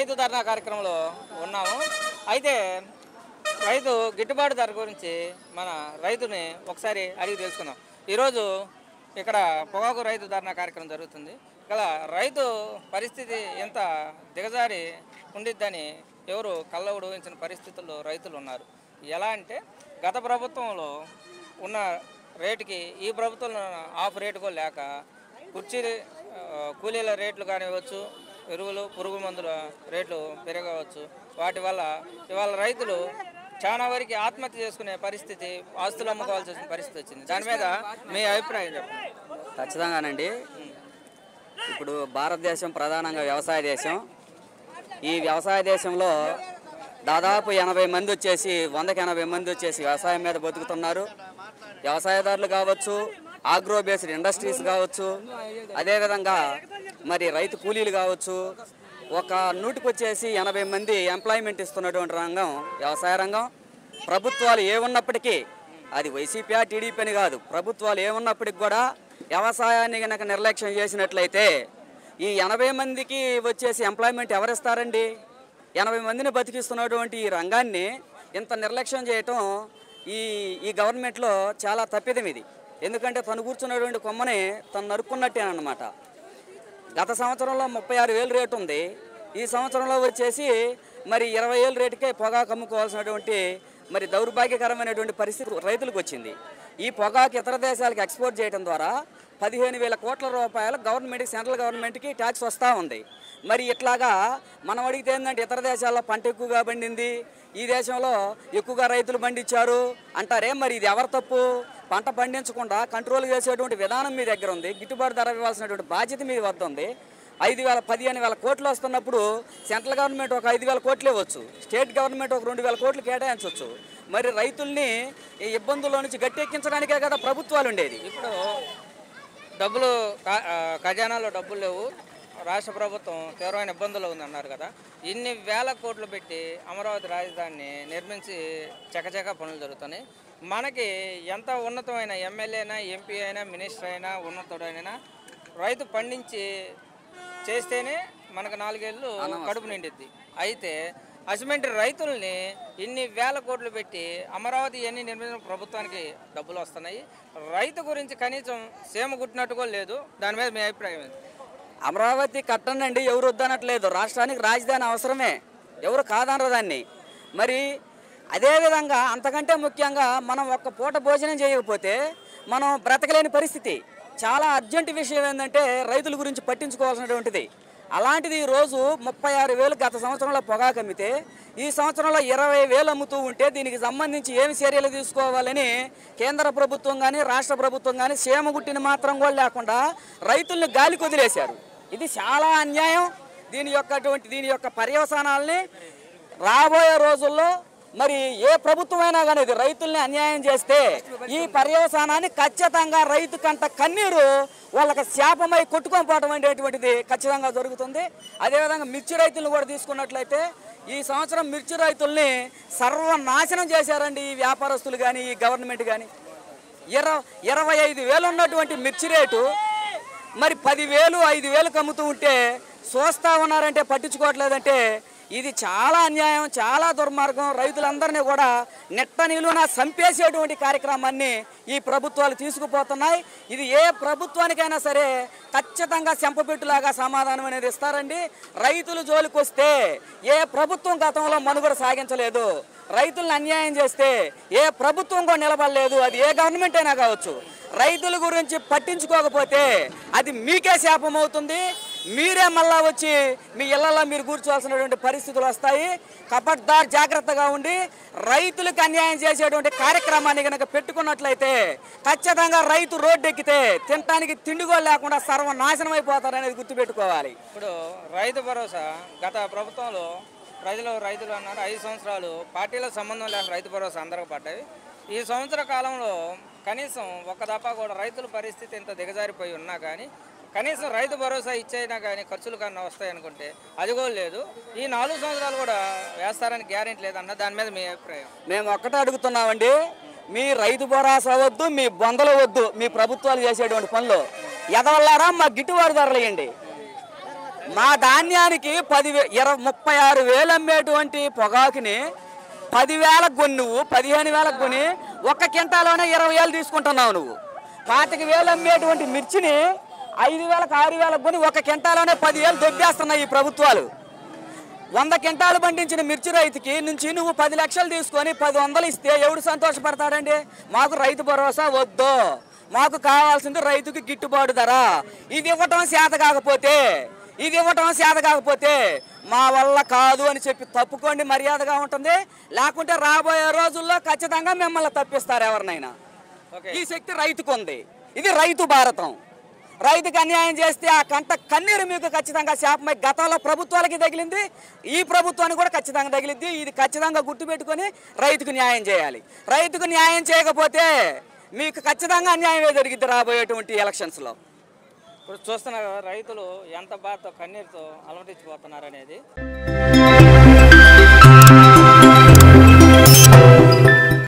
రైతు ధర్నా కార్యక్రమంలో ఉన్నాము. అయితే రైతు గిట్టుబాటు ధర గురించి మన రైతుని ఒకసారి అడిగి తెలుసుకుందాం. ఈరోజు ఇక్కడ పొగాకు రైతు ధర్నా కార్యక్రమం జరుగుతుంది. ఇక్కడ రైతు పరిస్థితి ఎంత దిగజారి ఉండిద్దని ఎవరు కళ్ళ ఊహించిన పరిస్థితుల్లో రైతులు ఉన్నారు. ఎలా అంటే గత ప్రభుత్వంలో ఉన్న రేటుకి ఈ ప్రభుత్వంలో హాఫ్ రేటు కూడా లేక కూలీల రేట్లు కానివ్వచ్చు, ఎరువులు పురుగు మందుల రేట్లు పెరగవచ్చు. వాటి వల్ల ఇవాళ రైతులు చాలా వరకు ఆత్మహత్య చేసుకునే పరిస్థితి, ఆస్తులు అమ్ముకోవాల్సి వచ్చిన పరిస్థితి వచ్చింది. దాని మీద మీ అభిప్రాయం చెప్పండి. ఖచ్చితంగానండి. ఇప్పుడు భారతదేశం ప్రధానంగా వ్యవసాయ దేశం. ఈ వ్యవసాయ దేశంలో దాదాపు 80 మంది వచ్చేసి 100కి 80 మంది వచ్చేసి వ్యవసాయం మీద బతుకుతున్నారు. వ్యవసాయదారులు కావచ్చు, ఆగ్రో బేస్డ్ ఇండస్ట్రీస్ కావచ్చు, అదేవిధంగా మరి రైతు కూలీలు కావచ్చు. ఒక 100కి వచ్చేసి 80 మంది ఎంప్లాయ్మెంట్ ఇస్తున్నటువంటి రంగం వ్యవసాయ రంగం. ప్రభుత్వాలు ఏమున్నప్పటికీ, అది వైసీపీ టీడీపీ అని కాదు, ప్రభుత్వాలు ఏమున్నప్పటికి కూడా వ్యవసాయాన్ని కనుక నిర్లక్ష్యం చేసినట్లయితే ఈ 80 మందికి వచ్చేసి ఎంప్లాయ్మెంట్ ఎవరిస్తారండి? 80 మందిని బతికిస్తున్నటువంటి ఈ రంగాన్ని ఇంత నిర్లక్ష్యం చేయటం ఈ గవర్నమెంట్లో చాలా తప్పిదం ఇది. ఎందుకంటే తను కూర్చున్నటువంటి కొమ్మని తను నరుక్కున్నట్టేనమాట. గత సంవత్సరంలో 36,000 రేటు ఉంది. ఈ సంవత్సరంలో వచ్చేసి మరి 20,000 రేటుకే పొగాకు అమ్ముకోవాల్సినటువంటి మరి దౌర్భాగ్యకరమైనటువంటి పరిస్థితి రైతులకు వచ్చింది. ఈ పొగాకు ఇతర దేశాలకు ఎక్స్పోర్ట్ చేయడం ద్వారా 15,000 కోట్ల రూపాయలు గవర్నమెంట్కి, సెంట్రల్ గవర్నమెంట్కి ట్యాక్స్ వస్తూ ఉంది. మరి ఇట్లాగా మనం అడిగితే ఏంటంటే ఇతర దేశాల్లో పంట ఎక్కువగా పండింది, ఈ దేశంలో ఎక్కువగా రైతులు పండించారు అంటారే. మరి ఇది ఎవరు తప్పు? పంట పండించకుండా కంట్రోల్ చేసేటువంటి విధానం మీ దగ్గర ఉంది. గిట్టుబాటు ధర ఇవ్వాల్సినటువంటి బాధ్యత మీ వద్ద ఉంది. 15,000 కోట్లు వస్తున్నప్పుడు సెంట్రల్ గవర్నమెంట్ ఒక 5,000 కోట్లు ఇవ్వచ్చు, స్టేట్ గవర్నమెంట్ ఒక 2,000 కోట్లు కేటాయించవచ్చు. మరి రైతుల్ని ఈ ఇబ్బందుల్లో నుంచి గట్టెక్కించడానికే కదా ప్రభుత్వాలు ఉండేది. ఇప్పుడు డబ్బులు ఖజానాలో డబ్బులు లేవు, రాష్ట్ర ప్రభుత్వం తీవ్రమైన ఇబ్బందులు ఉందన్నారు కదా. ఇన్ని వేల కోట్లు పెట్టి అమరావతి రాజధానిని నిర్మించి చకచక పనులు జరుగుతున్నాయి. మనకి ఎంత ఉన్నతమైన ఎమ్మెల్యే అయినా, ఎంపీ అయినా, మినిస్టర్ అయినా, ఉన్నతుడైనా రైతు పండించి చేస్తేనే మనకు 4 ఏళ్ళు కడుపు నిండిద్ది. అయితే అటువంటి రైతుల్ని ఇన్ని వేల కోట్లు పెట్టి అమరావతి ఇవన్నీ నిర్మించిన ప్రభుత్వానికి డబ్బులు వస్తున్నాయి. రైతు గురించి కనీసం సీమ గుట్టినట్టు కూడా లేదు. దాని మీద మీ అభిప్రాయం ఏంటి? అమరావతి కట్టనండి, ఎవరు వద్దనట్లేదు. రాష్ట్రానికి రాజధాని అవసరమే, ఎవరు కాదనరు దాన్ని. మరి అదేవిధంగా అంతకంటే ముఖ్యంగా మనం ఒక్క పూట భోజనం చేయకపోతే మనం బ్రతకలేని పరిస్థితి. చాలా అర్జెంటు విషయం ఏంటంటే రైతుల గురించి పట్టించుకోవాల్సినటువంటిది. అలాంటిది ఈరోజు 36,000 గత సంవత్సరంలో పొగాకు అమ్మితే ఈ సంవత్సరంలో 20,000 అమ్ముతూ ఉంటే దీనికి సంబంధించి ఏమి చర్యలు తీసుకోవాలని కేంద్ర ప్రభుత్వం కానీ రాష్ట్ర ప్రభుత్వం కానీ సీమగుట్టిని మాత్రం కూడా లేకుండా రైతుల్ని గాలికి వదిలేశారు. ఇది చాలా అన్యాయం. దీని యొక్క పర్యవసానాలని రాబోయే రోజుల్లో మరి ఏ ప్రభుత్వమైనా కానీ ఇది రైతుల్ని అన్యాయం చేస్తే ఈ పర్యవసానాన్ని ఖచ్చితంగా రైతు కంట కన్నీరు వాళ్ళకి శాపమై కొట్టుకొని పోవడం అనేటువంటిది ఖచ్చితంగా జరుగుతుంది. అదేవిధంగా మిర్చి రైతులను కూడా తీసుకున్నట్లయితే ఈ సంవత్సరం మిర్చి రైతుల్ని సర్వనాశనం చేశారండి ఈ వ్యాపారస్తులు కానీ, ఈ గవర్నమెంట్ కానీ. 25,000 ఉన్నటువంటి మిర్చి రేటు మరి 10,000, 5,000 అమ్ముతూ ఉంటే చూస్తూ ఉన్నారంటే, పట్టించుకోవట్లేదంటే ఇది చాలా అన్యాయం, చాలా దుర్మార్గం. రైతులందరినీ కూడా నెట్ట నిలువున చంపేసేటువంటి కార్యక్రమాన్ని ఈ ప్రభుత్వాలు తీసుకుపోతున్నాయి. ఇది ఏ ప్రభుత్వానికైనా సరే ఖచ్చితంగా చెంపపెట్టులాగా సమాధానం అనేది ఇస్తారండి. రైతులు జోలికి వస్తే ఏ ప్రభుత్వం గతంలో మనుగడ సాగించలేదు. రైతులను అన్యాయం చేస్తే ఏ ప్రభుత్వం కూడా నిలబడలేదు. అది ఏ గవర్నమెంట్ అయినా కావచ్చు. రైతుల గురించి పట్టించుకోకపోతే అది మీకే శాపం అవుతుంది. మీరే మళ్ళా వచ్చి మీ ఇళ్లలో మీరు కూర్చోవాల్సినటువంటి పరిస్థితులు వస్తాయి. కబడ్దార్ జాగ్రత్తగా ఉండి రైతులకు అన్యాయం చేసేటువంటి కార్యక్రమాన్ని కనుక పెట్టుకున్నట్లయితే ఖచ్చితంగా రైతు రోడ్డు ఎక్కితే తినడానికి తిండిగో లేకుండా సర్వనాశనం అయిపోతారనేది గుర్తుపెట్టుకోవాలి. ఇప్పుడు రైతు భరోసా గత ప్రభుత్వంలో రైతులు అన్నారు 5 సంవత్సరాలు పార్టీల సంబంధం లేక రైతు భరోసా అందరికి పడ్డాయి. ఈ సంవత్సర కాలంలో కనీసం ఒక్క దఫా కూడా రైతుల పరిస్థితి ఇంత దిగజారిపోయి ఉన్నా కానీ కనీసం రైతు భరోసా ఇచ్చైనా కానీ ఖర్చులు కన్నా వస్తాయి అనుకుంటే అది కూడా లేదు. ఈ 4 సంవత్సరాలు కూడా వేస్తారని గ్యారెంటీ లేదన్న దాని మీద మీ అభిప్రాయం? మేము ఒక్కటే అడుగుతున్నామండి, మీ రైతు భరోసా వద్దు, మీ బొందలు వద్దు, మీ ప్రభుత్వాలు చేసేటువంటి పనులు ఎదవల్లారా మా గిట్టుబాటు ధరలు ఇవ్వండి. మా ధాన్యానికి 36,000 అమ్మేటువంటి పొగాకుని 10,000 కొని నువ్వు 15,000 కొని ఒక్క కింటాలోనే 20,000 తీసుకుంటున్నావు నువ్వు. 25,000 అమ్మేటువంటి మిర్చిని 5,000 6,000 కొని ఒక్క కింటాలోనే 10,000 దొబ్బేస్తున్నాయి ఈ ప్రభుత్వాలు. 100 కింటాలు పండించిన మిర్చి రైతుకి నుంచి నువ్వు 10 లక్షలు తీసుకొని 10,000 ఇస్తే ఎవడు సంతోషపడతాడండి? మాకు రైతు భరోసా వద్దు, మాకు కావాల్సింది రైతుకి గిట్టుబాటు ధర. ఇది ఇవ్వటం చేత కాకపోతే మా వల్ల కాదు అని చెప్పి తప్పుకోండి, మర్యాదగా ఉంటుంది. లేకుంటే రాబోయే రోజుల్లో ఖచ్చితంగా మిమ్మల్ని తప్పిస్తారు ఎవరినైనా. ఈ శక్తి రైతుకు ఉంది. ఇది రైతు భారతం. రైతుకు అన్యాయం చేస్తే ఆ కన్నీరు మీకు ఖచ్చితంగా శాపమై గతంలో ప్రభుత్వాలకి తగిలింది, ఈ ప్రభుత్వానికి కూడా ఖచ్చితంగా తగిలింది. ఇది ఖచ్చితంగా గుర్తుపెట్టుకొని రైతుకు న్యాయం చేయాలి. రైతుకు న్యాయం చేయకపోతే మీకు ఖచ్చితంగా అన్యాయమే జరిగింది రాబోయేటువంటి ఎలక్షన్స్లో. ఇప్పుడు చూస్తున్నారు కదా రైతులు ఎంత బాధతో కన్నీరుతో అలమటించిపోతున్నారు అనేది.